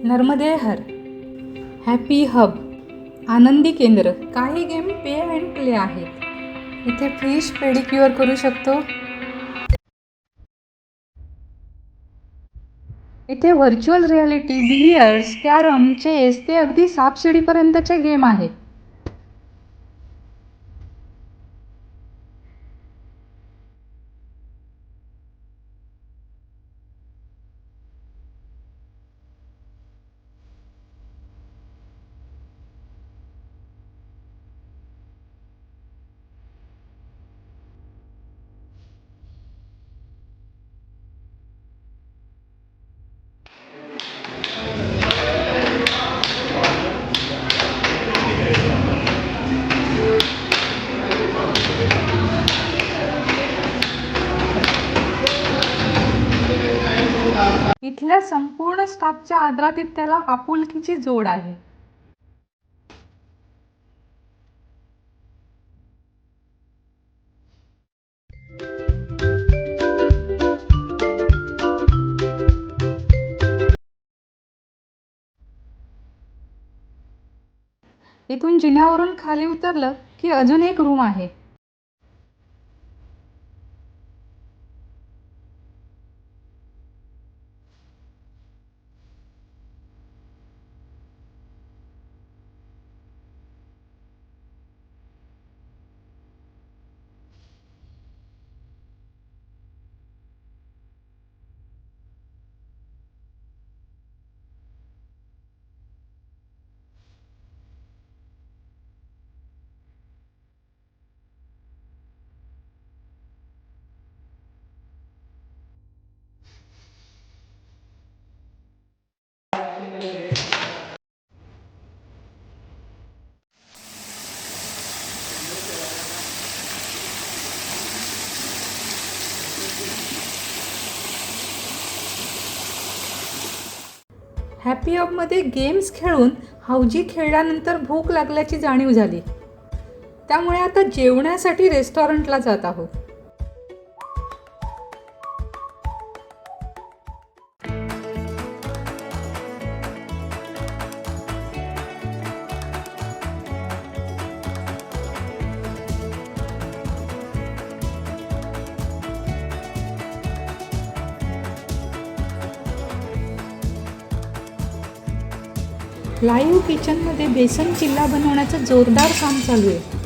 नर्मदे हर, happy hub, आनंदी केंद्र. काही गेम पे अँड प्ले आहेत. इथे फिश पेडिक्युअर करू शकतो. इथे virtual reality, billiards, carrom, chess ते अगदी सापशिडीपर्यंतचे गेम आहेत. इथल्या संपूर्ण स्टाफच्या आदरातीत त्याला आपुलकीची जोड आहे. इथून जिन्यावरून खाली उतरलं की अजून एक रूम आहे. हॅपी हबमध्ये गेम्स खेळून हौजी खेळल्यानंतर भूक लागल्याची जाणीव झाली. त्यामुळे आता जेवण्यासाठी रेस्टॉरंटला जात आहोत. लाईव्ह किचनमध्ये बेसन चिल्ला बनवण्याचं जोरदार काम चालू आहे.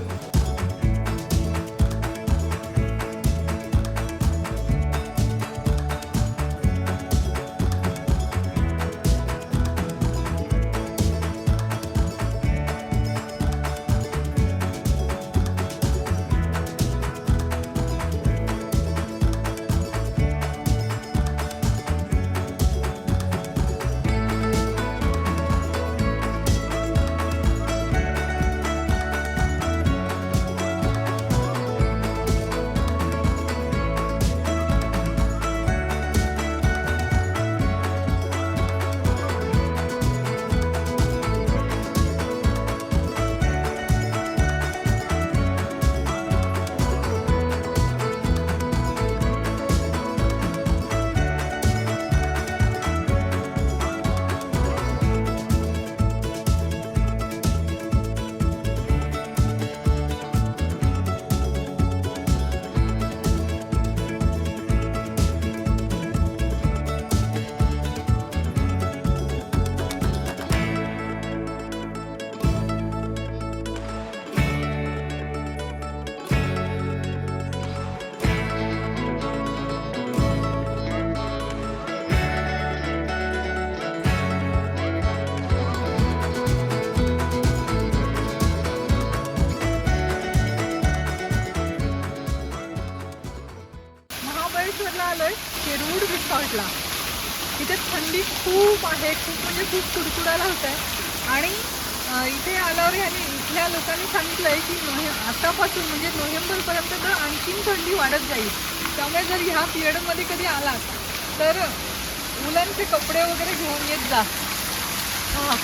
महाबळेश्वरला आलोय शेरूड रिसॉर्टला. इथे थंडी खूप आहे, खूप म्हणजे खूप कुडकुडायला होत आहे. आणि इथे आल्यावर ह्याने इथल्या लोकांनी सांगितलं आहे की आतापासून म्हणजे नोव्हेंबरपर्यंत तर आणखीन थंडी वाढत जाईल. त्यामुळे जर ह्या पिरियडमध्ये कधी आलात तर उलनचे कपडे वगैरे घेऊन येत जा.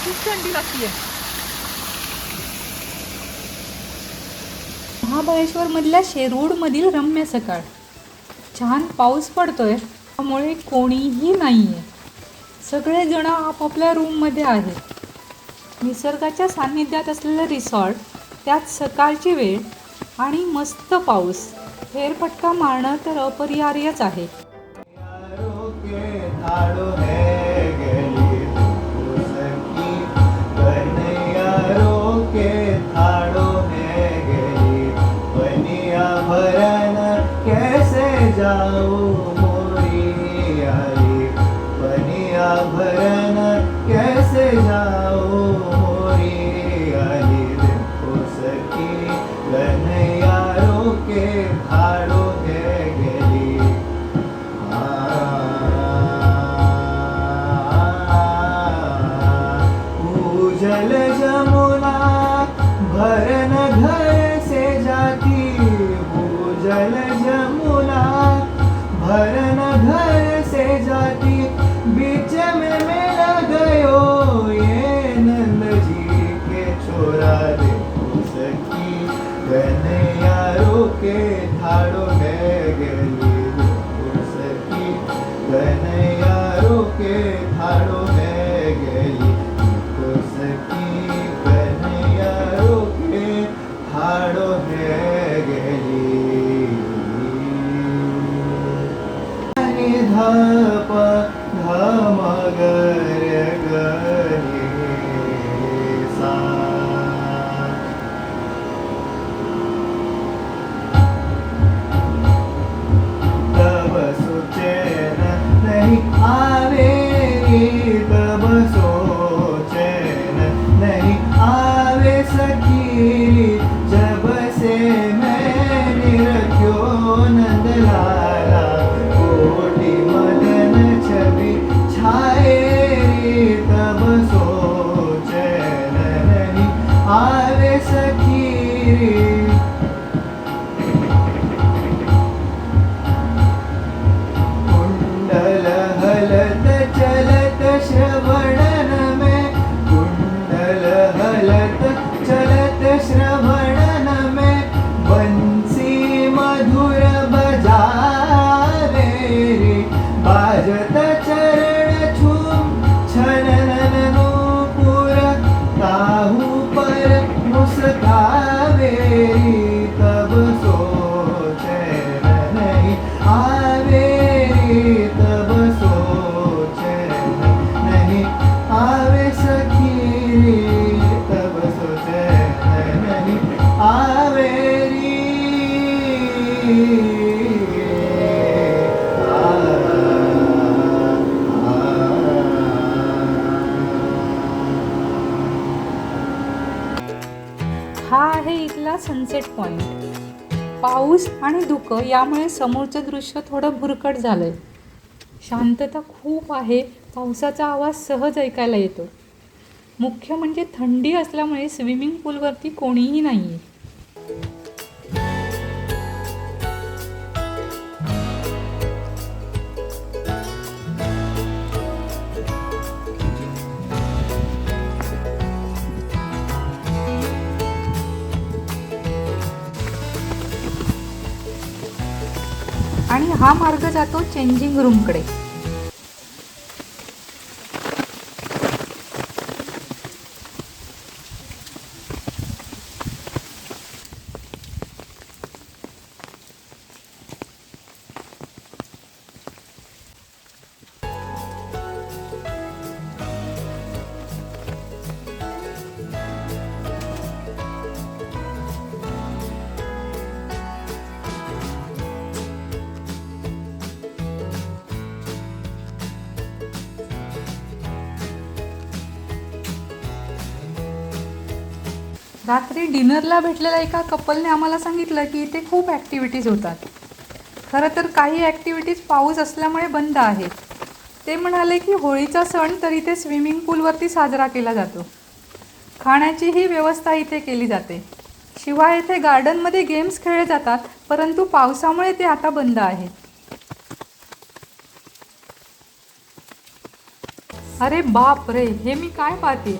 खूप थंडी लागते. महाबळेश्वरमधल्या शेरूडमधील रम्य सकाळ. छान पाऊस पडतोय, त्यामुळे कोणीही नाही आहे. सगळेजण आपापल्या रूममध्ये आहेत. निसर्गाच्या सान्निध्यात असलेलं रिसॉर्ट, त्यात सकाळची वेळ आणि मस्त पाऊस. फेरफटका मारणं तर अपरिहार्यच आहे. भरन कैसे जाओ मोरी आई देखो सखी कन्हैया के भाड़ो है गली पूजल जमुना भरन घर से जाती पूजल जमुना भरन घर से जाती बीच में मेरा गयो ये नंद जी के छोरा देखो सखी कन्हैया के ठाड़ो है गली देखो सखी कन्हैया के ठाड़ो है गली देखो सखी कन्हैया के ठाड़ो है गली धप धमगर गरे सा तब सुचैन नहीं आवे तब सोचैन नहीं आवे सखी जब से मैंने रखो नंदलाला कोटि मदन छवि छाए तब सोचैन नहीं आवे सखी कुंडल हलत चलत श्रवणन में कुंडल हलत चलत श्रवणन में बंसी मधुर बजावे रे बाजत चरण छूम छनन नूपुर काहू पर मुस्कावे तब सोचैन नहीं आवे तब सोचैन नहीं आवे सखी तब सोचैन नहीं आवे हा आहे इथला सनसेट पॉइंट. पाऊस आणि धुकं यामुळे समोरचं दृश्य थोडं भुरकट झालंय. शांतता खूप आहे. पावसाचा आवाज सहज ऐकायला येतो. मुख्य म्हणजे थंडी असल्यामुळे स्विमिंग पूलवरती कोणीही नाही आहे. आणि हा मार्ग जातो चेंजिंग रूमकडे. रात्री डिनरला भेटलेल्या एका कपलने आम्हाला सांगितलं की इथे खूप ॲक्टिव्हिटीज होतात. खरं तर काही ॲक्टिव्हिटीज पाऊस असल्यामुळे बंद आहेत. ते म्हणाले की होळीचा सण तर इथे स्विमिंग पूलवरती साजरा केला जातो. खाण्याचीही व्यवस्था इथे केली जाते. शिवाय इथे गार्डनमध्ये गेम्स खेळले जातात, परंतु पावसामुळे ते आता बंद आहेत. अरे बाप रे, हे मी काय पाहते?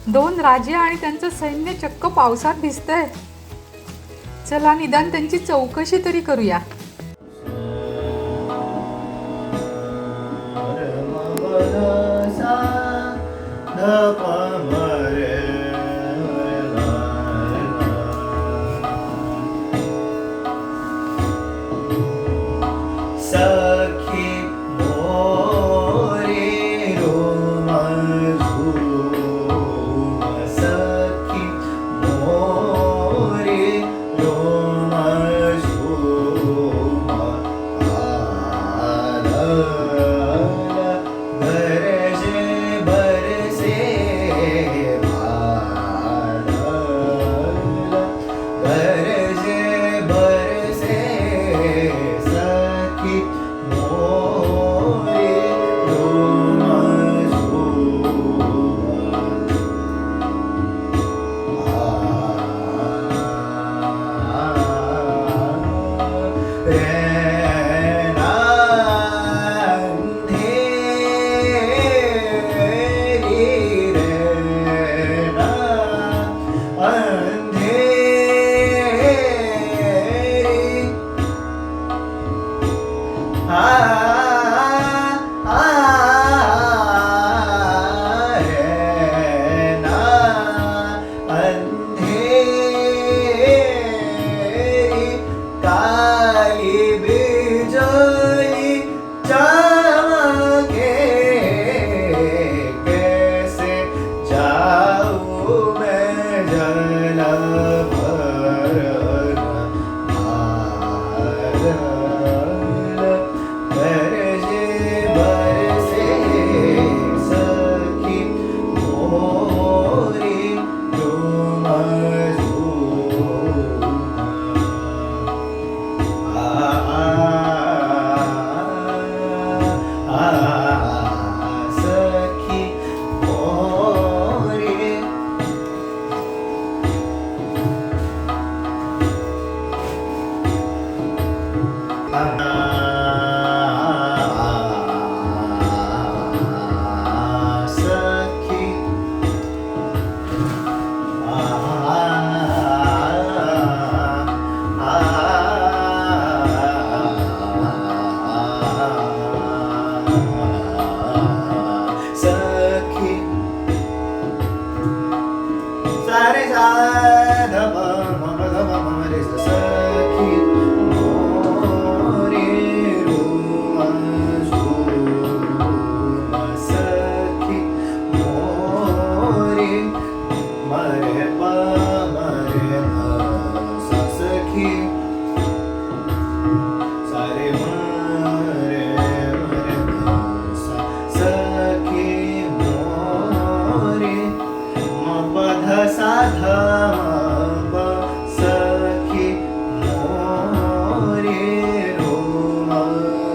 2 राजे आणि त्यांचं सैन्य चक्क पावसात भिजतंय. चला निदान त्यांची चौकशी तरी करूया. परम प म रे गा गा. सखी मोरे रोम झूम सखी मोरे रोम झूम गरजे बरसे गरजे बरसे सखी मोरे रोम रैना अंधेरी रैना अंधेरी आ रैना अंधेरी काली बिजली चमके कैसे जाऊं मैं जल भरन गरजे बरसे सखी मोरी रोम झूम. सखी मोरे सखी सखी सारे सा ध प म प ध प म रे स सखी मोरे रोम झूम सखी मोरे मरे प मरे ध सा सखी सारे मरे मरे ध सा सखी मोरे म प ध सा ध म प सखी मोरे रोम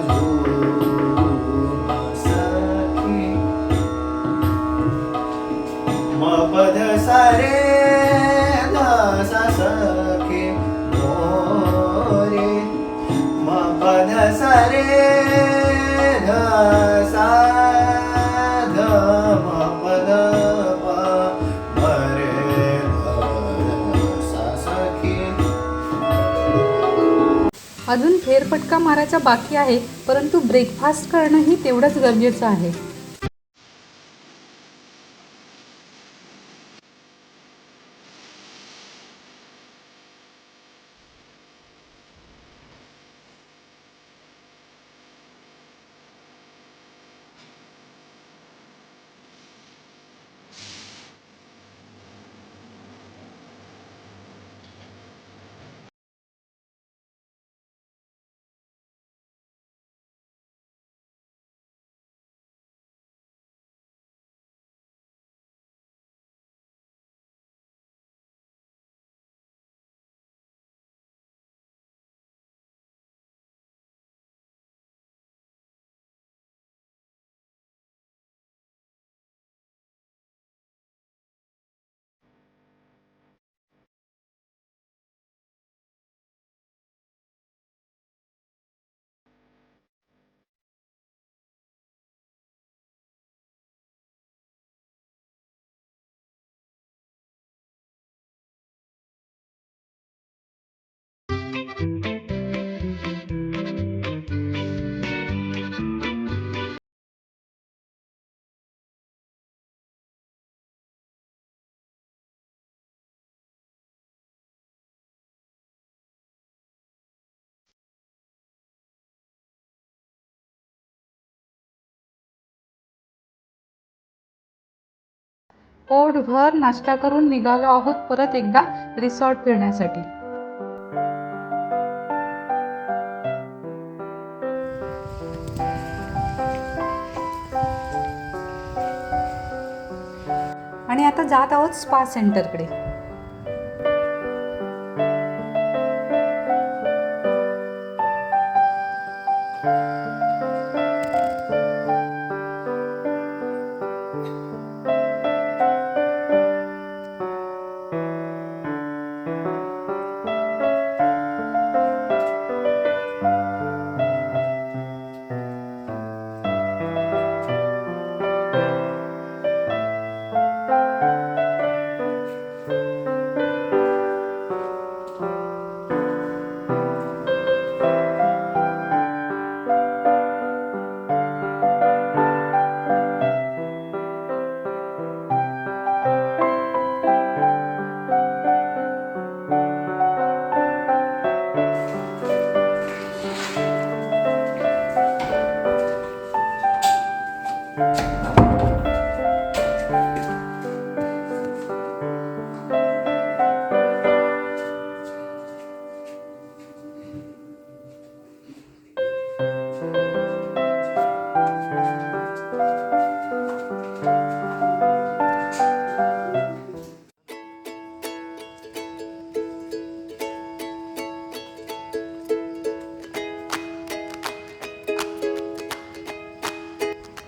झूम सखी म प ध सा रे ध सा सखी मोरे म प ध सा रे ध सा ध म प ध प म रे ध सा सखी. अजून फेरफटका मारायचा बाकी आहे, परंतु ब्रेकफास्ट करणंही तेवढंच गरजेचं आहे. पोटभर नाश्ता करून निघालो आहोत परत एकदा रिसॉर्ट फिरण्यासाठी. आणि आता जात आहोत स्पा सेंटरकडे.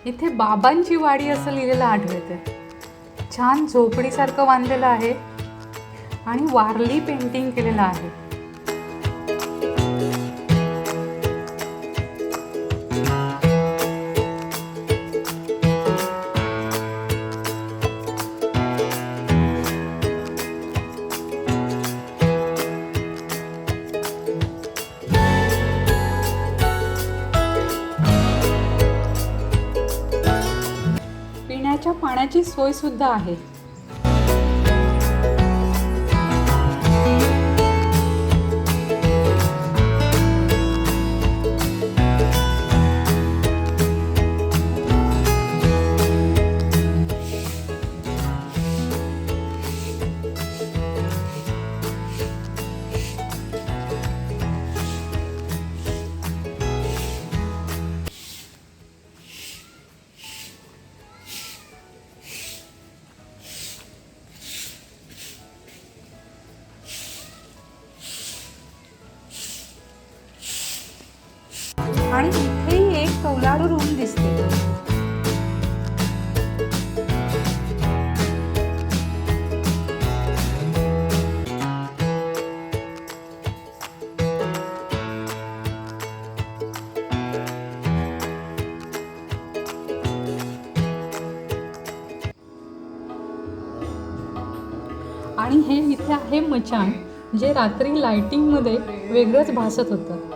इथे बाबांची वाडी असं लिहिलेलं आढळते. छान झोपडीसारखं बांधलेलं आहे आणि वारली पेंटिंग केलेलं आहे. पिण्याच्या पाण्याची सोय सुद्धा आहे. आणि इथेही एक कौलारू रूम दिसते. आणि हे इथे आहे मचाण, जे रात्री लाइटिंगमध्ये वेगळंच भासत होतं.